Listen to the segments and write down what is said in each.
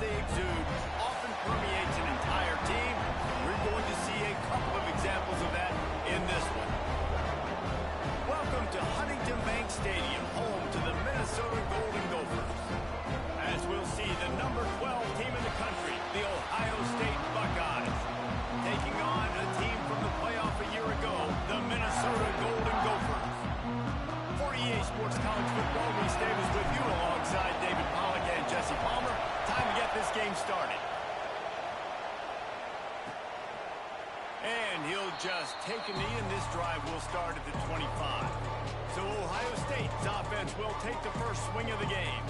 they exude often permeates an entire team. We're going to see a couple of examples of that in this one. Welcome to Huntington Bank Stadium, home to the Minnesota Golden Gophers. As we'll see, the number 12 team in the country, the Ohio State Buckeyes, taking on a team from the playoff a year ago, the Minnesota Golden Gophers. For EA Sports College Football, Reese Davis with you alongside David Pollack and Jesse Palmer. Time to get this game started. And he'll just take a knee, and this drive will start at the 25. So Ohio State's offense will take the first swing of the game.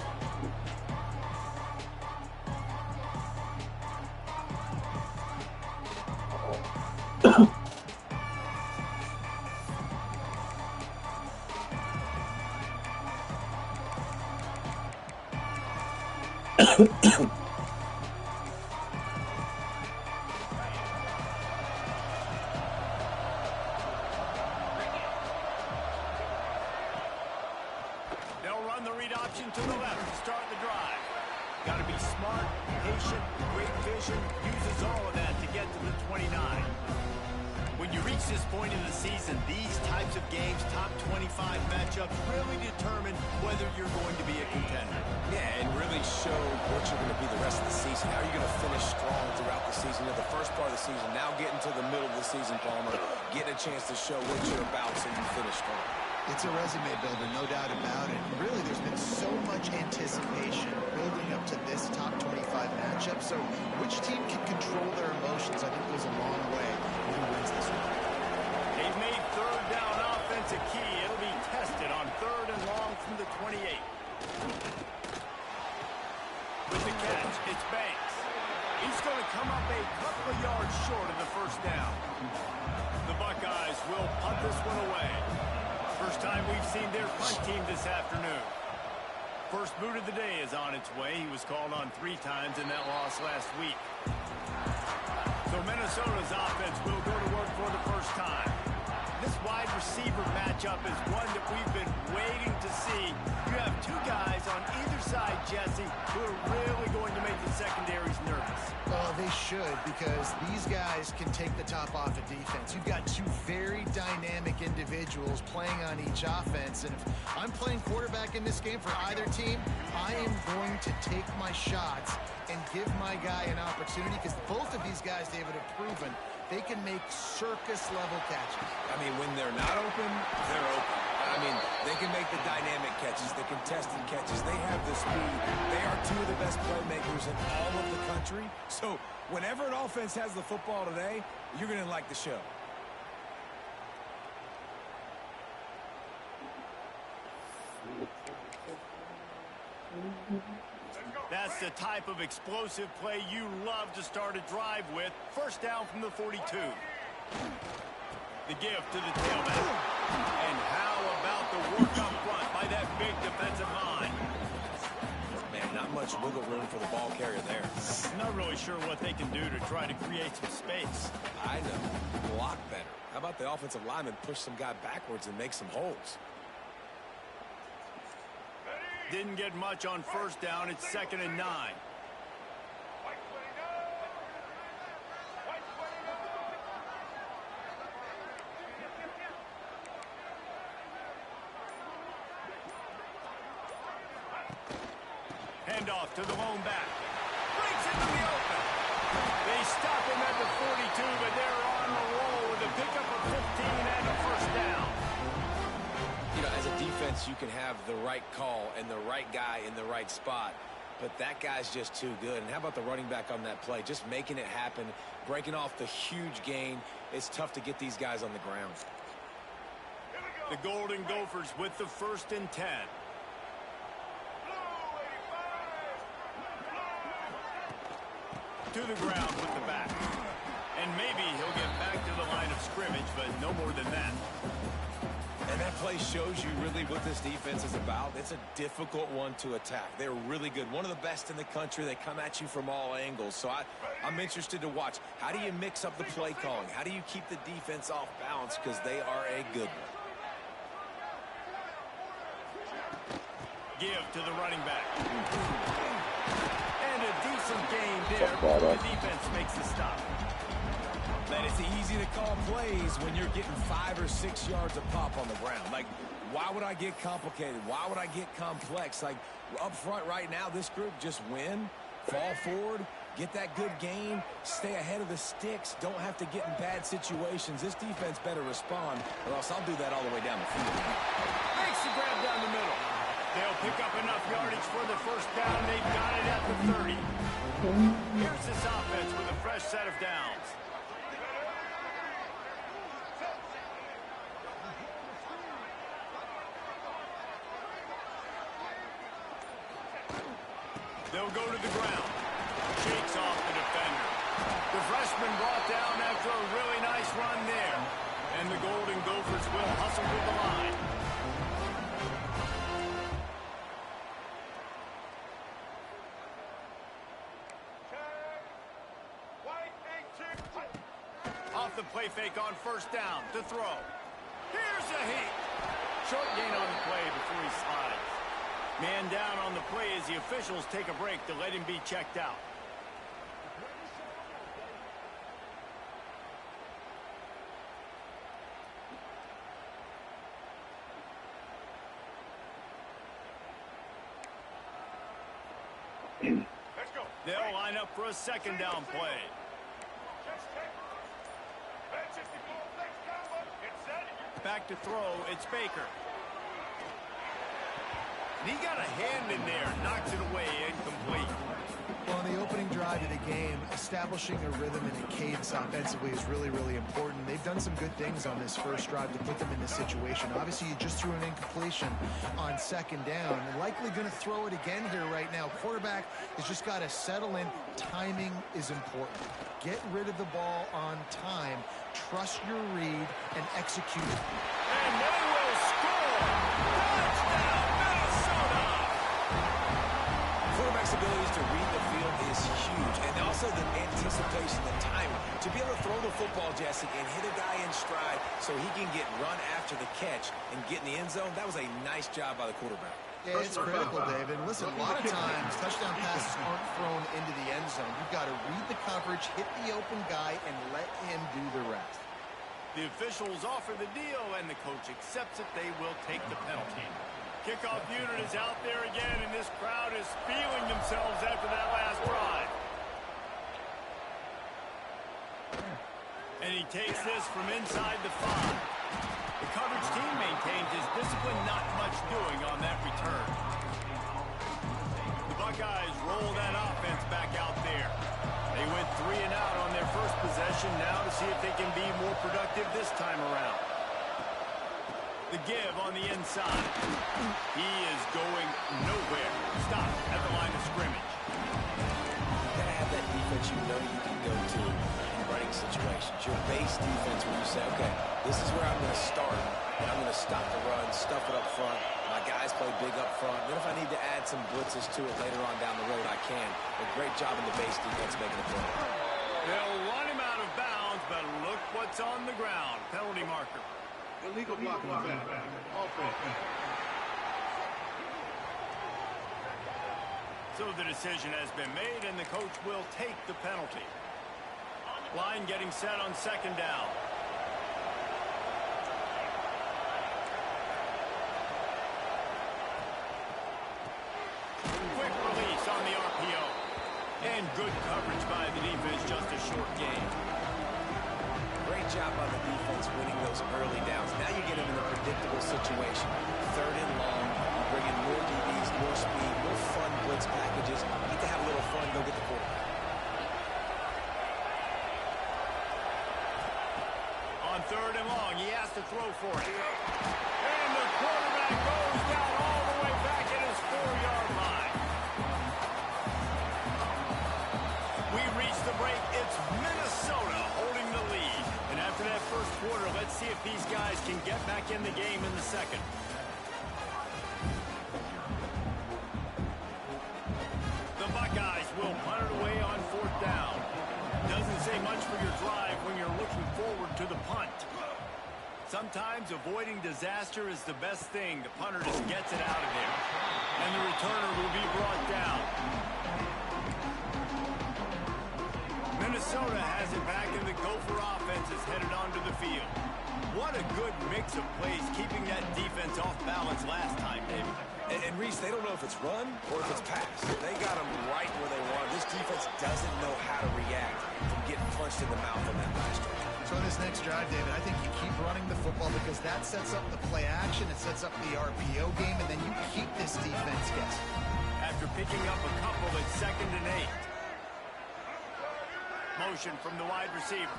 They'll run the read option to the left to start the drive. Got to be smart, patient, great vision, uses all of that to get to the 29. When you reach this point in the season, these types of games, top 25 matchups, really determine whether you're going to be a contender. Yeah, and really show what you're going to be the rest of the season. How are you going to finish strong throughout the season? In the first part of the season, now getting to the middle of the season, Palmer, getting a chance to show what you're about so you finish strong. It's a resume builder, no doubt about it. Really, there's been so much anticipation building up to this top 25 matchup. So which team can control their emotions, I think, goes a long way when who wins this one. They've made third down offense a key. It'll be tested on third and long from the 28. With the catch, it's Banks. He's going to come up a couple of yards short of the first down. The Buckeyes will punt this one away. First time we've seen their punt team this afternoon. First boot of the day is on its way. He was called on 3 times in that loss last week. So Minnesota's offense will go to work for the first time. This wide receiver matchup is one that we've been waiting to see. You have 2 guys on either side, Jesse, who are really going to make the secondaries nervous. Well, they should, because these guys can take the top off of defense. You've got 2 very dynamic individuals playing on each offense, and if I'm playing quarterback in this game for either team, I am going to take my shots and give my guy an opportunity, because both of these guys, David, have proven they can make circus-level catches. I mean, when they're not open, they're open. I mean, they can make the dynamic catches, the contested catches. They have the speed. They are 2 of the best playmakers in all of the country. So whenever an offense has the football today, you're going to like the show. That's the type of explosive play you love to start a drive with. First down from the 42. The give to the tailback. And how about the work up front by that big defensive line? Man, not much wiggle room for the ball carrier there. Not really sure what they can do to try to create some space. I know. Block better. How about the offensive lineman push some guy backwards and make some holes? Didn't get much on first down. It's 2nd and 9. Handoff to the lone back. Breaks into the open. They stop him at the 42, but they're on the roll with a pickup of 15 and a first down. You know, as a defense, you can have the right call and the right guy in the right spot, but that guy's just too good. And how about the running back on that play? Just making it happen, breaking off the huge gain. It's tough to get these guys on the ground. The Golden Gophers with the 1st and 10. To the ground with the back. And maybe he'll get back to the line of scrimmage, but no more than that. And that play shows you really what this defense is about. It's a difficult one to attack. They're really good. One of the best in the country. They come at you from all angles. So I'm interested to watch. How do you mix up the play calling? How do you keep the defense off balance? Because they are a good one. Give to the running back. And a decent Decent gain there before the defense makes the stop. Man, it's easy to call plays when you're getting 5 or 6 yards of pop on the ground. Like, why would I get complicated? Why would I get complex? Like, up front right now, this group just win, fall forward, get that good gain, stay ahead of the sticks, don't have to get in bad situations. This defense better respond, or else I'll do that all the way down the field. Makes the grab down the middle. They'll pick up enough yardage for the first down. They've got it at the 30. Here's this offense with a fresh set of downs. They'll go to the ground. Shakes off the defender. The freshman brought down after a really nice run there. And the Golden Gophers will hustle to the line. Off the play fake on first down to throw. Here's a heat. Short gain on the play before he slides. Man down on the play as the officials take a break to let him be checked out. They'll line up for a second down play. Back to throw, it's Baker. And he got a hand in there, knocks it away, incomplete. Well, on the opening drive of the game, establishing a rhythm and a cadence offensively is really, really important. They've done some good things on this first drive to put them in this situation. Obviously, you just threw an incompletion on second down. Likely going to throw it again here right now. Quarterback has just got to settle in. Timing is important. Get rid of the ball on time. Trust your read and execute it. And they will score! Touchdown, Minnesota! Quarterback's abilities to read the field is huge, and also the anticipation, the timing. To be able to throw the football, Jesse, and hit a guy in stride so he can get run after the catch and get in the end zone, that was a nice job by the quarterback. Yeah, it's critical, David. Listen, a lot of times, touchdown passes aren't thrown into the end zone. You've got to read the coverage, hit the open guy, and let him do the rest. The officials offer the deal, and the coach accepts it. They will take the penalty. Kickoff unit is out there again, and this crowd is feeling themselves after that last drive. And he takes this from inside the 5. The coverage team maintains his discipline, not much doing on that return. The Buckeyes roll that offense back out there. They went 3 and out on their first possession, now to see if they can be more productive this time around. The give on the inside. He is going nowhere. Stop at the line of scrimmage. You gotta have that defense you know you can go to in running situations. Your base defense where you say, okay, this is where I'm going to start, and I'm going to stop the run, stuff it up front. My guys play big up front. Then if I need to add some blitzes to it later on down the road, I can. A great job in the base defense making a play. They'll run him out of bounds, but look what's on the ground. Penalty marker. Illegal block on the back. Offense. So the decision has been made, and the coach will take the penalty. Line getting set on second down. Quick release on the RPO. And good coverage by the defense, just a short gain. Great job on the defense winning those early downs. Now you get them in a predictable situation. 3rd and long, you bring in more DBs, more speed, more fun blitz packages. You get to have a little fun, go get the quarterback. On 3rd and long, he has to throw for it. And the quarterback goes down all the way back at his 4-yard line. We reach the break. It's Minnesota holding the lead. And after that first quarter, let's see if these guys can get back in the game in the second. The Buckeyes will punt it away on 4th down. Doesn't say much for your drive when you're looking forward to the punt. Sometimes avoiding disaster is the best thing. The punter just gets it out of there. And the returner will be brought down. Minnesota has it back, and the Gopher offense is headed onto the field. What a good mix of plays, keeping that defense off balance last time, David. And Reese, they don't know if it's run or if it's pass. They got them right where they want. This defense doesn't know how to react from getting punched in the mouth on that last drive. So in this next drive, David, I think you keep running the football because that sets up the play action, it sets up the RPO game, and then you keep this defense guessing. After picking up a couple, it's 2nd and 8. Motion from the wide receiver.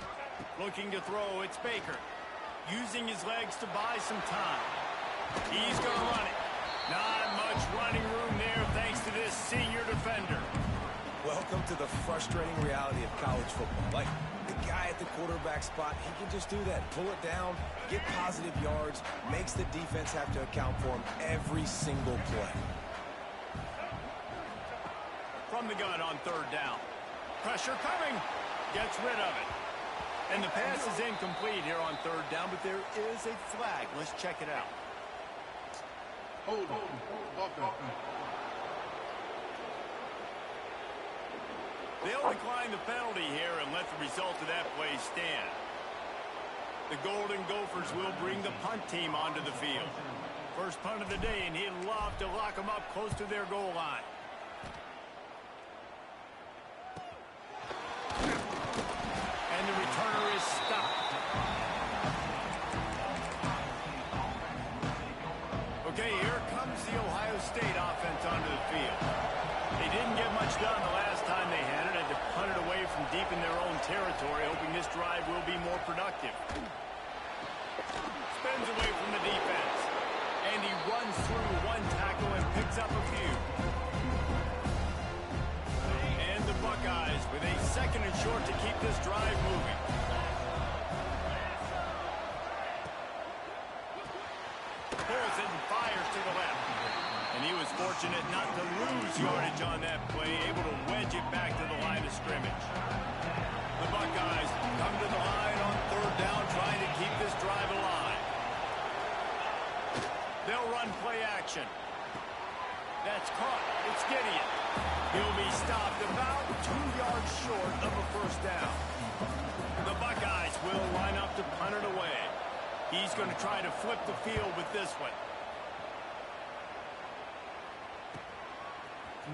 Looking to throw, it's Baker. Using his legs to buy some time. He's going to run it. Not much running room there thanks to this senior defender. Welcome to the frustrating reality of college football. Like, the guy at the quarterback spot, he can just do that. Pull it down, get positive yards, makes the defense have to account for him every single play. From the gun on 3rd down. Pressure coming. Gets rid of it. And the pass is incomplete here on 3rd down, but there is a flag. Let's check it out. Hold on. Offense. They'll decline the penalty here and let the result of that play stand. The Golden Gophers will bring the punt team onto the field. First punt of the day, and he'd love to lock them up close to their goal line. And the returner is stopped. Okay, here comes the Ohio State offense onto the field. They didn't get much done the last time they had it. Had to punt it away from deep in their own territory, hoping this drive will be more productive. Spins away from the defense. And he runs through one tackle and picks up a few. And the Buckeyes with a 2nd and short to keep this drive moving. Pulls it and fires to the left. And he was fortunate not to lose yardage on that play, able to wedge it back to the line of scrimmage. The Buckeyes come to the line on 3rd down, trying to keep this drive alive. They'll run play action. That's caught. It's Gideon. He'll be stopped about 2 yards short of a 1st down. The Buckeyes will line up to punt it away. He's going to try to flip the field with this one.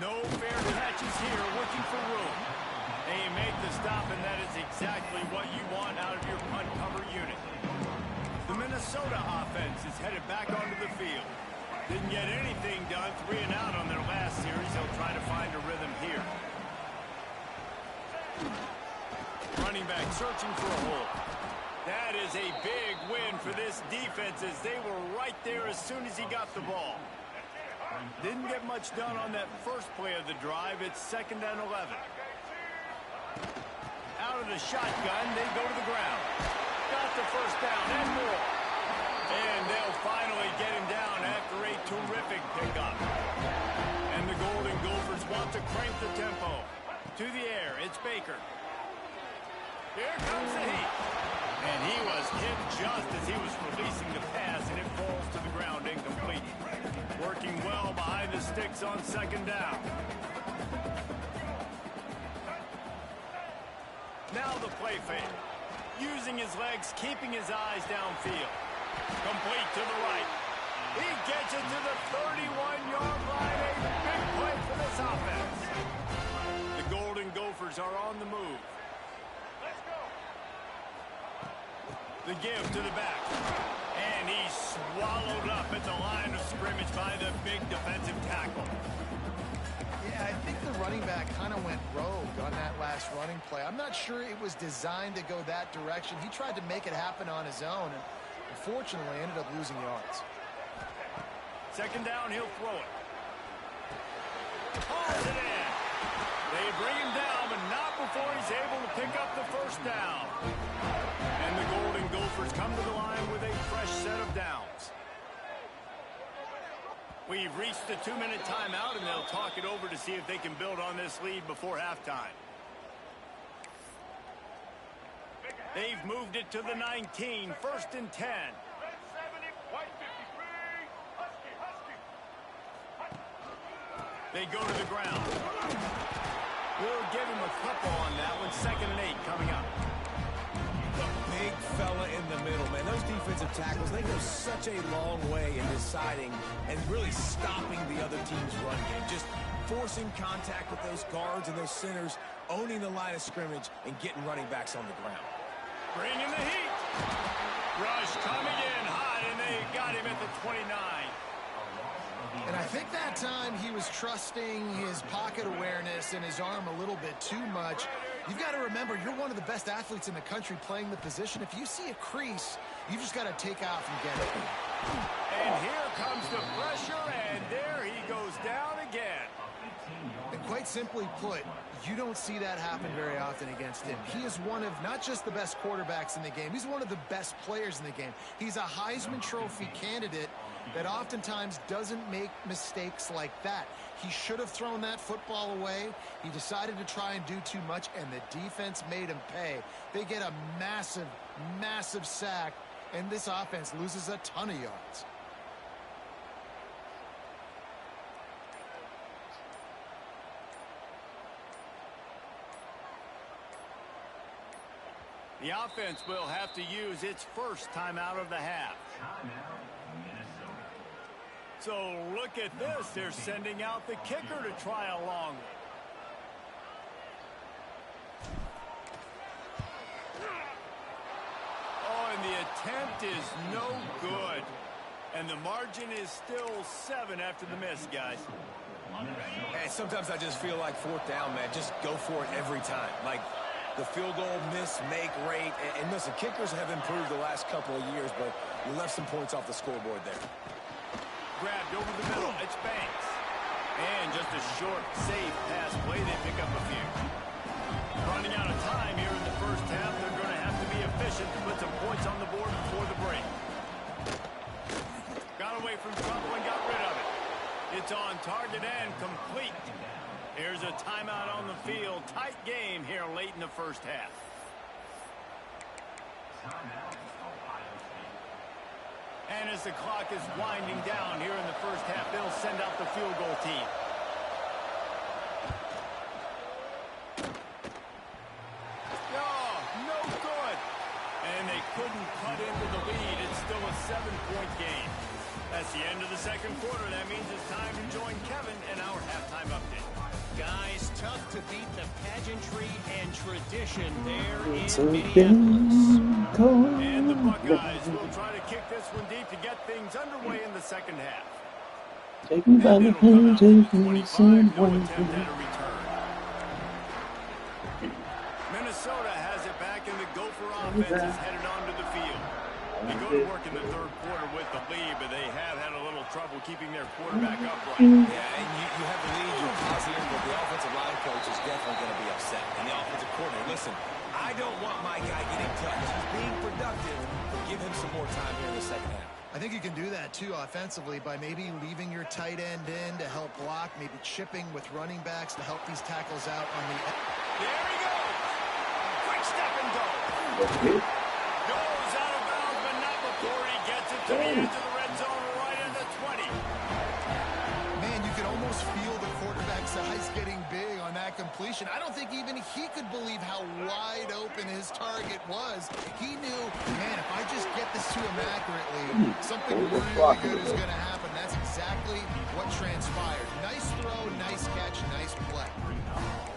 No fair catches here, looking for room. They make the stop, and that is exactly what you want out of your punt cover unit. The Minnesota offense is headed back onto the field. Didn't get anything done, 3 and out on their last series. They'll try to find a rhythm here. Running back searching for a hole. That is a big win for this defense, as they were right there as soon as he got the ball. Didn't get much done on that first play of the drive. It's 2nd and 11. Out of the shotgun, they go to the ground. Got the 1st down and more. And they'll finally get him down after a terrific pickup. And the Golden Gophers want to crank the tempo. To the air, it's Baker. Here comes the heat. And he was hit just as he was releasing the pass, and it falls to the ground incomplete. Working well behind the sticks on 2nd down. Now the play fake. Using his legs, keeping his eyes downfield. Complete to the right. He gets it to the 31-yard line. A big play for this offense. The Golden Gophers are on the move. The give to the back. And he's swallowed up at the line of scrimmage by the big defensive tackle. Yeah, I think the running back kind of went rogue on that last running play. I'm not sure it was designed to go that direction. He tried to make it happen on his own, and unfortunately ended up losing yards. 2nd down, he'll throw it. Hauls it in. They bring him down, but not before he's able to pick up the 1st down. And the Golden Gophers come to the line with a fresh set of downs. We've reached the 2-minute timeout, and they'll talk it over to see if they can build on this lead before halftime. They've moved it to the 19, 1st and 10. They go to the ground. We'll give him a couple on that one. 2nd and 8 coming up. The big fella in the middle, man. Those defensive tackles, they go such a long way in deciding and really stopping the other team's run game. Just forcing contact with those guards and those centers, owning the line of scrimmage, and getting running backs on the ground. Bringing the heat. Rush coming in hot, and they got him at the 29. And I think that time he was trusting his pocket awareness and his arm a little bit too much. You've got to remember, you're one of the best athletes in the country playing the position. If you see a crease, you just got to take off and get it. And here comes the pressure, and there he goes down again. And quite simply put, you don't see that happen very often against him. He is one of not just the best quarterbacks in the game, he's one of the best players in the game. He's a Heisman Trophy candidate that oftentimes doesn't make mistakes like that. He should have thrown that football away. He decided to try and do too much, and the defense made him pay. They get a massive, massive sack, and this offense loses a ton of yards. The offense will have to use its first timeout of the half. So look at this. They're sending out the kicker to try a long one. Oh, and the attempt is no good. And the margin is still 7 after the miss, guys. Hey, sometimes I just feel like 4th down, man. Just go for it every time. Like the field goal miss, make rate. And listen, kickers have improved the last couple of years, but you left some points off the scoreboard there. Grabbed over the middle. It's Banks. And just a short, safe pass play. They pick up a few. Running out of time here in the first half. They're going to have to be efficient to put some points on the board before the break. Got away from trouble and got rid of it. It's on target and complete. Here's a timeout on the field. Tight game here late in the first half. And as the clock is winding down here in the first half, they'll send out the field goal team. Oh, no good. And they couldn't cut into the lead. It's still a 7-point game. That's the end of the second quarter. That means it's time to join Kevin in our halftime update. Guys, tough to beat the pageantry and tradition there in Minneapolis. And the Buckeyes will try to kick this one deep to get things underway in the second half. Taken by the hand of 25, no attempt at a return. Minnesota has it back, and the Gopher offense is headed onto the field. They go to work in the third quarter with the lead, but they have had a little trouble keeping their quarterback upright. Yeah, and you have the lead, you're positive, but the offensive line coach is definitely going to be upset. And the offensive coordinator, listen, I don't want my guy getting touched. He's being productive, but give him some more time here in the second half. I think you can do that, too, offensively, by maybe leaving your tight end in to help block, maybe chipping with running backs to help these tackles out on the end. There he goes. Quick step and go. Goes out of bounds, but not before he gets it to the edge of the red zone right at the 20. Man, you can almost feel the quarterback's eyes getting big on that completion. I don't think even he could believe how wide open his target was. He knew, man, if I just get this to him accurately, something really good is going to happen. That's exactly what transpired. Nice throw, nice catch, nice play.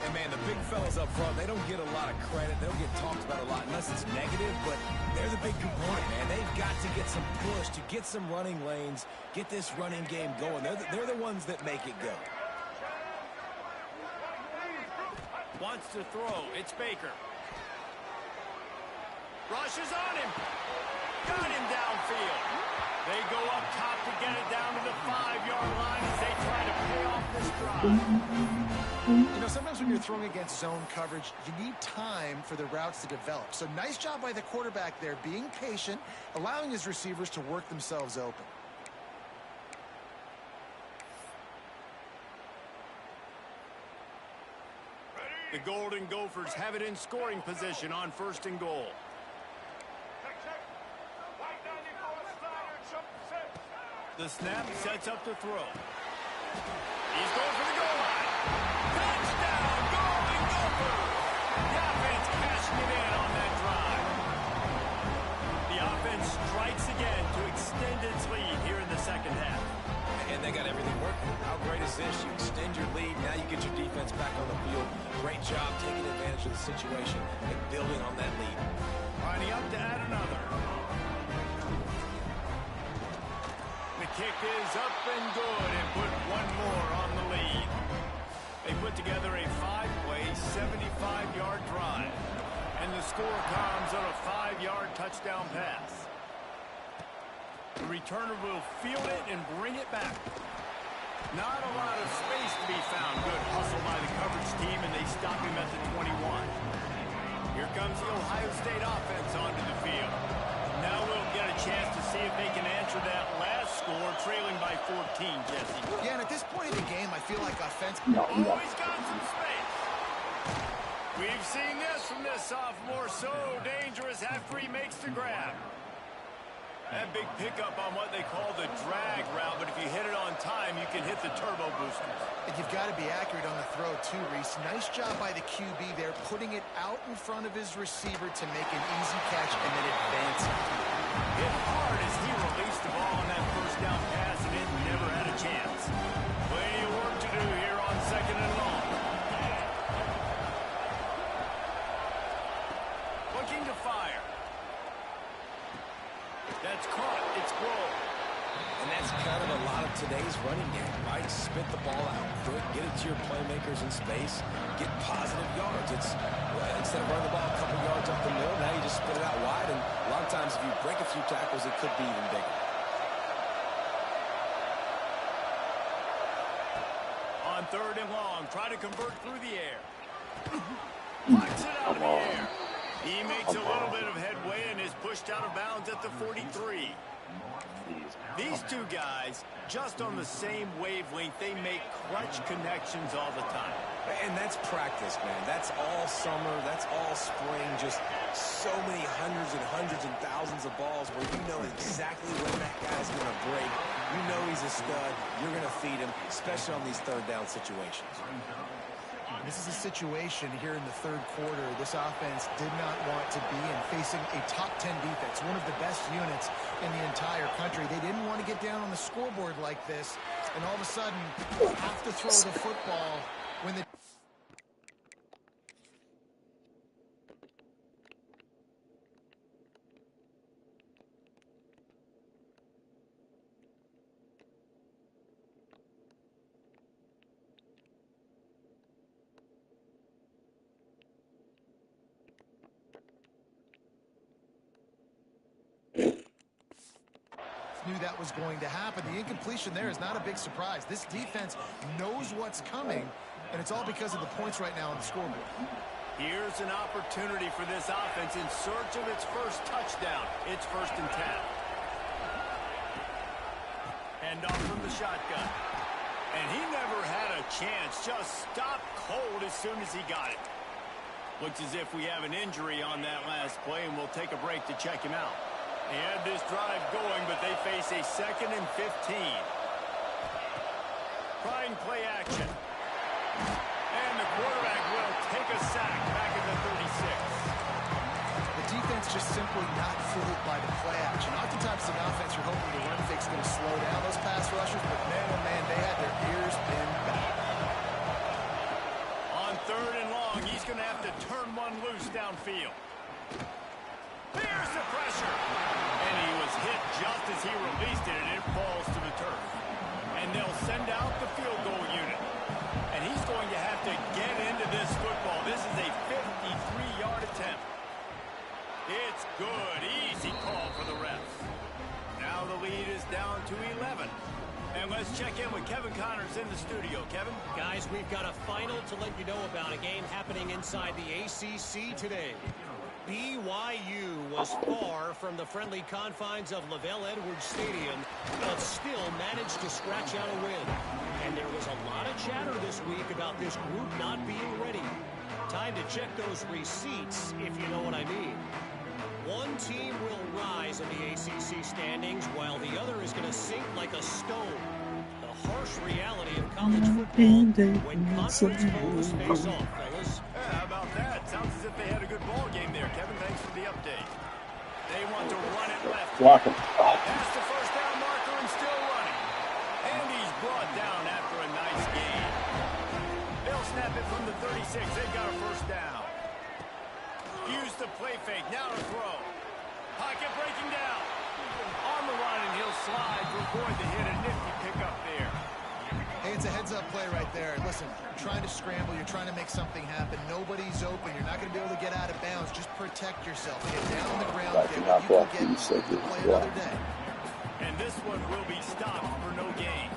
And, man, the big fellas up front, they don't get a lot of credit. They don't get talked about a lot unless it's negative, but they're the big component, man. They've got to get some push to get some running lanes, get this running game going. They're the ones that make it go. Wants to throw. It's Baker. Rushes on him. Got him downfield. They go up top to get it down to the 5-yard line as they try to pay off this drive. You know, sometimes when you're throwing against zone coverage, you need time for the routes to develop. So nice job by the quarterback there, being patient, allowing his receivers to work themselves open. The Golden Gophers have it in scoring position on 1st and goal. The snap sets up to throw. He's going for the goal line. Touchdown, Golden The offense cashing it in on that drive. The offense strikes again to extend its lead here in the second half. And they got everything working. How great is this? You extend your lead. Now you get your defense back on the field. Great job taking advantage of the situation and building on that lead. Lining up to add another. The kick is up and good and put one more on the lead. They put together a 5-play, 75-yard drive. And the score comes on a 5-yard touchdown pass. The returner will field it and bring it back. Not a lot of space to be found. Good hustle by the coverage team, and they stop him at the 21. Here comes the Ohio State offense onto the field. Now we'll get a chance to see if they can answer that last score, trailing by 14, Jesse. Yeah, and at this point in the game, I feel like offense... Always got some space. We've seen this from this sophomore, so dangerous after he makes the grab. That big pickup on what they call the drag route, but if you hit it on time, you can hit the turbo boosters. And you've got to be accurate on the throw, too, Reese. Nice job by the QB there, putting it out in front of his receiver to make an easy catch and then advance it. Hit hard as he released the ball on that first down pass, and it never had a chance. Plenty of work to do here on second and long. Looking to fire. That's caught. It's goal. And that's kind of a lot of today's running game, right? Spit the ball out quick, get it to your playmakers in space, get positive yards. It's instead of running the ball a couple yards up the middle, now you just spit it out wide, and a lot of times if you break a few tackles, it could be even bigger. On third and long, try to convert through the air. Flies it out of the air. He makes a little bit of headway and is pushed out of bounds at the 43. These two guys, just on the same wavelength, they make clutch connections all the time. And that's practice, man. That's all summer. That's all spring. Just so many hundreds and thousands of balls where you know exactly when that guy's going to break. You know he's a stud. You're going to feed him, especially on these third down situations. This is a situation here in the third quarter this offense did not want to be in, facing a top 10 defense, one of the best units in the entire country. They didn't want to get down on the scoreboard like this, and all of a sudden have to throw the football when the... knew that was going to happen. The incompletion there is not a big surprise. This defense knows what's coming, and it's all because of the points right now on the scoreboard. Here's an opportunity for this offense in search of its first touchdown. It's 1st and 10. Hand off from the shotgun. And he never had a chance. Just stopped cold as soon as he got it. Looks as if we have an injury on that last play, and we'll take a break to check him out. They had this drive going, but they face a 2nd and 15. Trying play action. And the quarterback will take a sack back at the 36. The defense just simply not fooled by the play action. Oftentimes in offense, you're hoping the run fake's going to slow down those pass rushers, but man, oh man, they had their ears pinned back. On third and long, he's going to have to turn one loose downfield. There's the pressure. And he was hit just as he released it, and it falls to the turf. And they'll send out the field goal unit. And he's going to have to get into this football. This is a 53-yard attempt. It's good. Easy call for the refs. Now the lead is down to 11. And let's check in with Kevin Connors in the studio. Kevin? Guys, we've got a final to let you know about, a game happening inside the ACC today. BYU was far from the friendly confines of Lavelle Edwards Stadium, but still managed to scratch out a win. And there was a lot of chatter this week about this group not being ready. Time to check those receipts, if you know what I mean. One team will rise in the ACC standings, while the other is going to sink like a stone. The harsh reality of college football when conference foes face off, fellas. How about that? Sounds Block him. Oh. Past the first down marker and still running. And he's brought down after a nice gain. They'll snap it from the 36. They've got a first down. Use the play fake. Now to throw. Pocket breaking down. On the run, and he'll slide to avoid the hit. A nifty pickup there. Hey, it's a heads-up play right there. Listen, you're trying to scramble. You're trying to make something happen. Nobody's open. You're not going to be able to get out of bounds. Just protect yourself. Get down on the ground. Get what you can get to play another day. And this one will be stopped for no gain.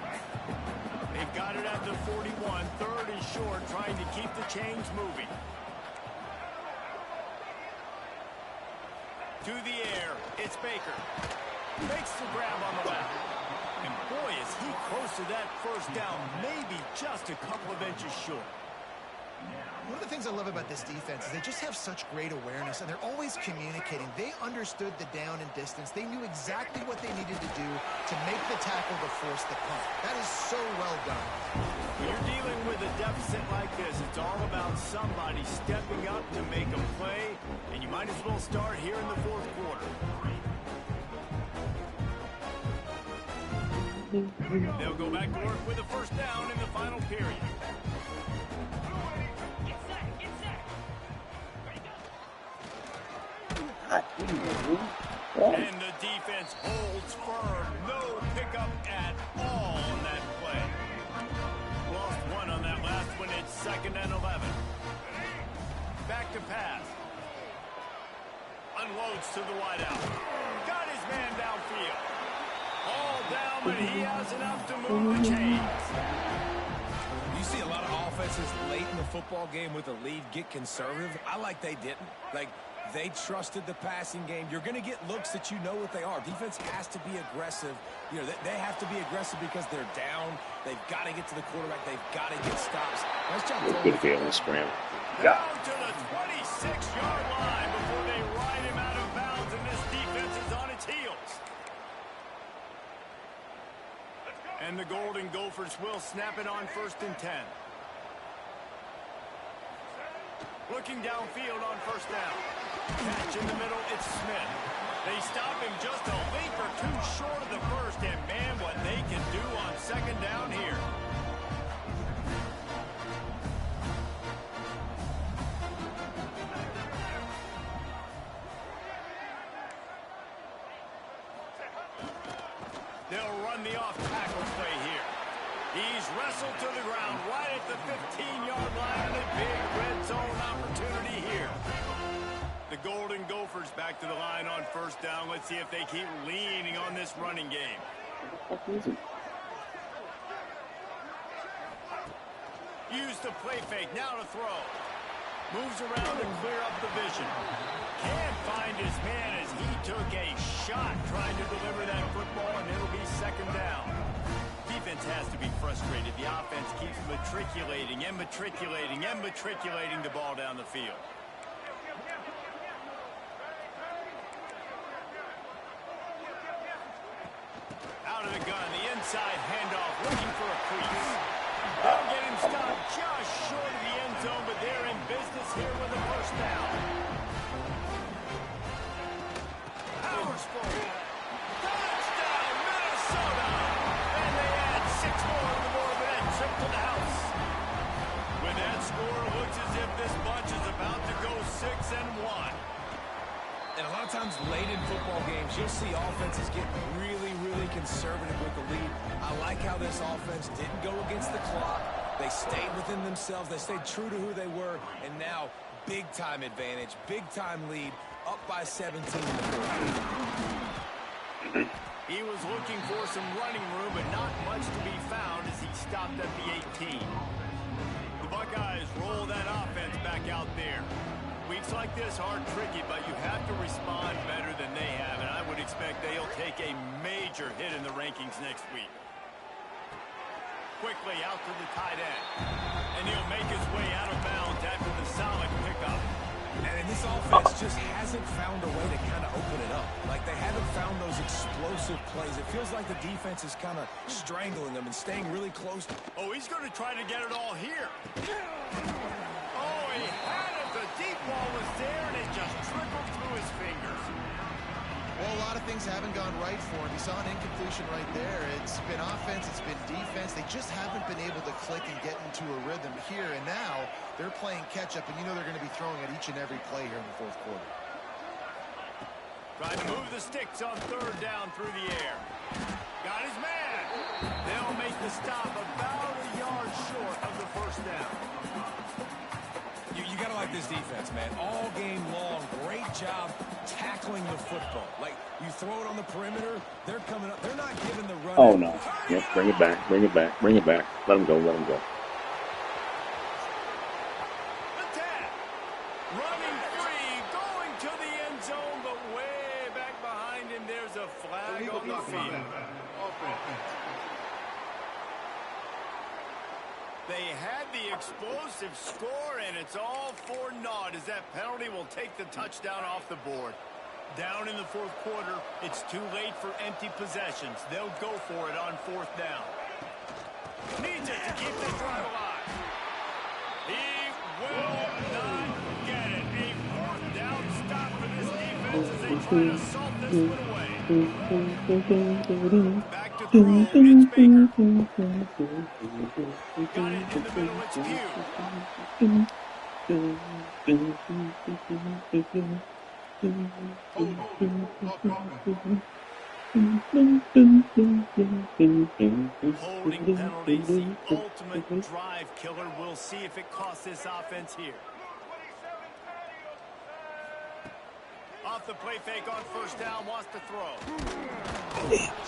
They've got it at the 41. Third and short, trying to keep the chains moving. To the air, it's Baker. Makes the grab on the left. And boy, is he close to that first down, maybe just a couple of inches short. One of the things I love about this defense is they just have such great awareness, and they're always communicating. They understood the down and distance. They knew exactly what they needed to do to make the tackle to force the punt. That is so well done. When you're dealing with a deficit like this, it's all about somebody stepping up to make a play, and you might as well start here in the fourth quarter. They'll go back to work with a first down in the final period. And the defense holds firm. No pickup at all on that play. Lost one on that last one. It's 2nd and 11. Back to pass. Unloads to the wideout. Got his man downfield. All down, but he has enough to move the chains. You see a lot of offenses late in the football game with a lead get conservative. I like they didn't. Like, they trusted the passing game. You're going to get looks that you know what they are. Defense has to be aggressive. You know, they have to be aggressive because they're down. They've got to get to the quarterback. They've got to get stops. Nice job. Good feeling, scramble. Down to the 26-yard line before they ride him out of bounds, and this defense is on its heels. And the Golden Gophers will snap it on 1st and 10. Looking downfield on first down. Catch in the middle, it's Smith. They stop him just a link or two short of the first, and man, what they can do on 2nd down here. They'll run the off-tackle play here. He's wrestled to the ground right at the 15-yard line, and a big red zone opportunity here. The Golden Gophers back to the line on first down. Let's see if they keep leaning on this running game. Use the play fake. Now to throw. Moves around to clear up the vision. Can't find his man as he took a shot trying to deliver that football, and it'll be 2nd down. Defense has to be frustrated. The offense keeps matriculating and matriculating and matriculating the ball down the field. Out of the gun, the inside handoff, looking for a crease. They'll get him stopped just short of the end zone, but they're in business here with a first down. Powers forward. Touchdown, Minnesota! And they add 6 more to the board with that trip to the house. With that score, it looks as if this bunch is about to go 6-1. And a lot of times late in football games, you'll see offenses get really, really conservative with the lead. I like how this offense didn't go against the clock. They stayed within themselves. They stayed true to who they were. And now, big-time advantage, big-time lead, up by 17 in the fourth. He was looking for some running room, but not much to be found as he stopped at the 18. The Buckeyes roll that offense back out there. Weeks like this are tricky, but you have to respond better than they have, and I would expect they'll take a major hit in the rankings next week. Quickly out to the tight end, and he'll make his way out of bounds after the solid pickup. And this offense just hasn't found a way to kind of open it up. Like, they haven't found those explosive plays. It feels like the defense is kind of strangling them and staying really close. Oh, he's going to try to get it all here. Oh, he had it. The deep ball was there, and it just trickled through his fingers. Well, a lot of things haven't gone right for him. He saw an incompletion right there. It's been offense, it's been defense. They just haven't been able to click and get into a rhythm here. And now they're playing catch-up, and you know they're going to be throwing at each and every play here in the fourth quarter. Trying to move the sticks on third down through the air. Got his man. They'll make the stop about a yard short of the first down. You got to like this defense, man. All game long, great job tackling the football. Like, you throw it on the perimeter, they're coming up. They're not giving the run. Oh, no. Yep, bring it back. Bring it back. Bring it back. Let him go. Let him go. Attack. Running free, going to the end zone, but way back behind him, there's a flag on the field. They had the explosive score, and it's all for naught as that penalty will take the touchdown off the board. Down in the fourth quarter, it's too late for empty possessions. They'll go for it on fourth down. Needs it to keep this drive alive. He will not get it. A fourth down stop for this defense as they try to salt this one away. Back to throw, it's Baker. Got it in the middle, it's Holding penalties, the ultimate drive killer. We'll see if it costs this offense here. Off the play fake on first down, wants to throw.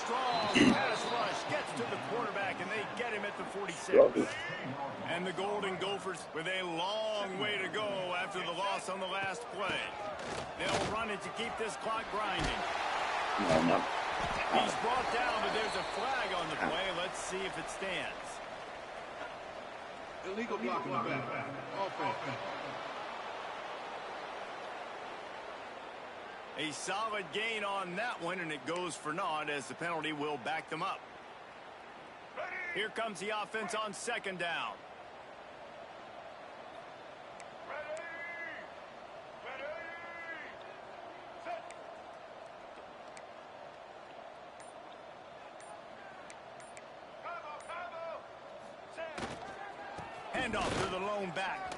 Strong pass rush, gets to the quarterback, and they get him at the 46. And the Golden Gophers with a long way to go after the loss on the last play. They'll run it to keep this clock grinding. No. He's brought down, but there's a flag on the play. Let's see if it stands. Illegal blocking the back. Offense. A solid gain on that one, and it goes for naught as the penalty will back them up. Here comes the offense on second down. Handoff to the lone back.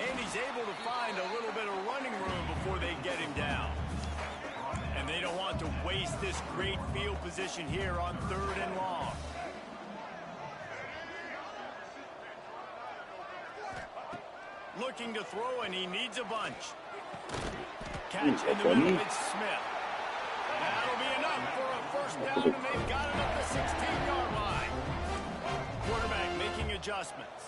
And he's able to find a little bit of running room before they get him down. And they don't want to waste this great field position here on third and long. Looking to throw, and he needs a bunch. Catch in the middle, it's Smith. That'll be enough for a first down, and they've got it at the 16-yard line. Quarterback making adjustments.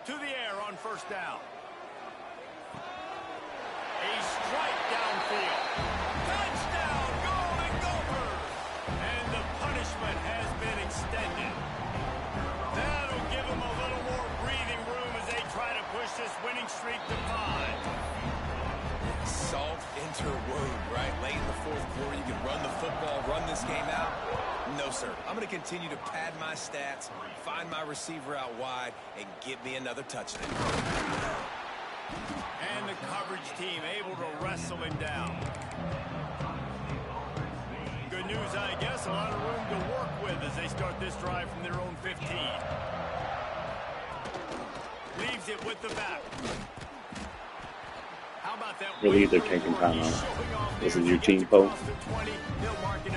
To the air on first down. A strike downfield. Touchdown, Golden Gophers! And the punishment has been extended. That'll give them a little more breathing room as they try to push this winning streak to 5. Salt into a wound, right? Late in the fourth quarter, you can run the football, run this game out. No, sir. I'm going to continue to pad my stats, find my receiver out wide, and get me another touchdown. And the coverage team able to wrestle him down. Good news, I guess. A lot of room to work with as they start this drive from their own 15. Leaves it with the back. How about that? Really, they're taking time on it. This is your team, Poe.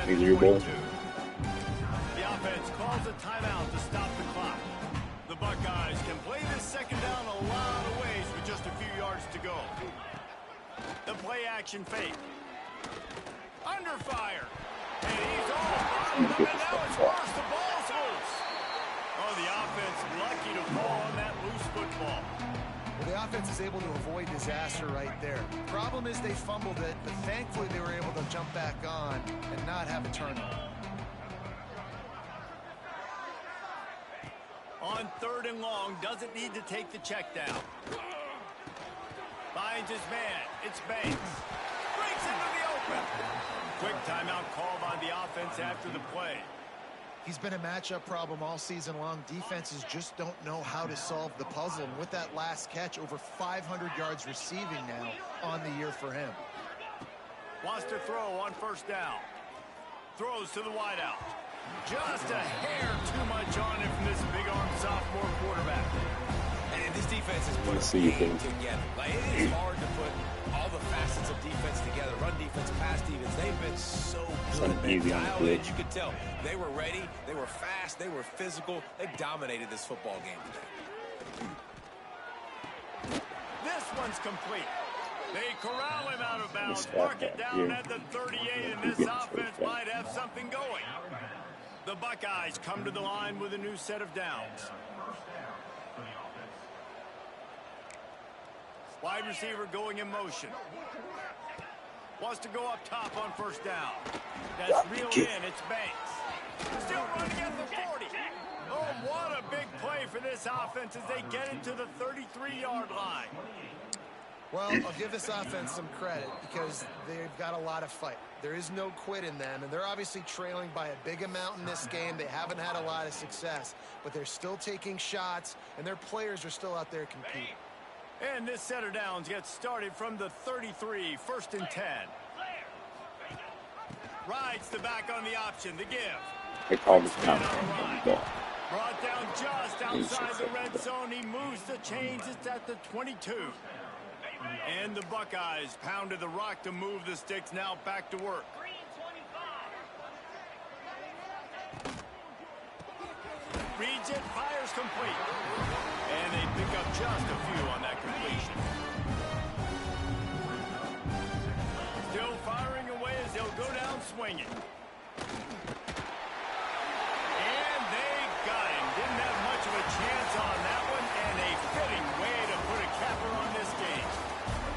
These are your boys. The offense calls a timeout to stop the clock. The Buckeyes can play this second down a lot of ways with just a few yards to go. The play action fake. Under fire. And he's all bottled up, and now it's worse. The ball's loose. Oh, the offense lucky to fall on that loose football. Well, the offense is able to avoid disaster right there. Problem is they fumbled it, but thankfully they were able to jump back on and not have a turnover. On third and long, doesn't need to take the check down. Finds his man. It's Banks. Breaks into the open. Quick timeout called on the offense after the play. He's been a matchup problem all season long. Defenses just don't know how to solve the puzzle. And with that last catch, over 500 yards receiving now on the year for him. Wants to throw on first down. Throws to the wideout. Just a hair too much on him from this big-arm sophomore quarterback. And this defense has put a game together. Like, it is hard to put all the facets of defense together. Run defense, pass defense. They've been so good. They dialed in. You could tell they were ready. They were fast. They were physical. They dominated this football game today. This one's complete. They corral him out of bounds. Mark it down at the 38, and this offense might have something going. The Buckeyes come to the line with a new set of downs. Wide receiver going in motion. Wants to go up top on first down. That's reeled in. It's Banks. Still running at the 40. Oh, what a big play for this offense as they get it to the 33-yard line. Well, I'll give this offense some credit because they've got a lot of fight. There is no quit in them, and they're obviously trailing by a big amount in this game. They haven't had a lot of success, but they're still taking shots, and their players are still out there competing. And this set of downs gets started from the 33, 1st and 10. Rides the back on the option, the give. They call this now. Brought down just outside the red zone. He moves the chains. It's at the 22. And the Buckeyes pounded the rock to move the sticks. Now back to work. Reads it, fires complete. And they pick up just a few on that completion. Still firing away as they'll go down swinging. And they got him. Didn't have much of a chance on that one, and a fitting way to put a capper on this game.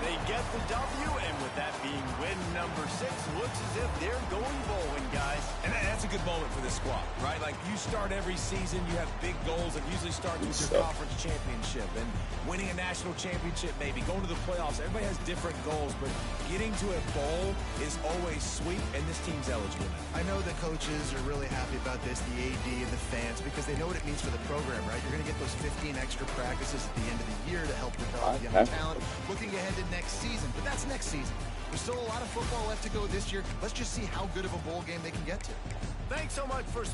They get the W, and with that being win number 6, looks as if they're going bowling, guys. And that's a good moment for this squad, right? Like, you start every season, you have big goals that usually starts with your conference championship and winning a national championship, maybe going to the playoffs. Everybody has different goals, but getting to a bowl is always sweet, and this team's eligible. I know the coaches are really happy about this, the AD and the fans, because they know what it means for the program, right? You're going to get those 15 extra practices at the end of the year to help develop young talent. Looking ahead to next season, but that's next season. There's still a lot of football left to go this year. Let's just see how good of a bowl game they can get to. Thanks so much for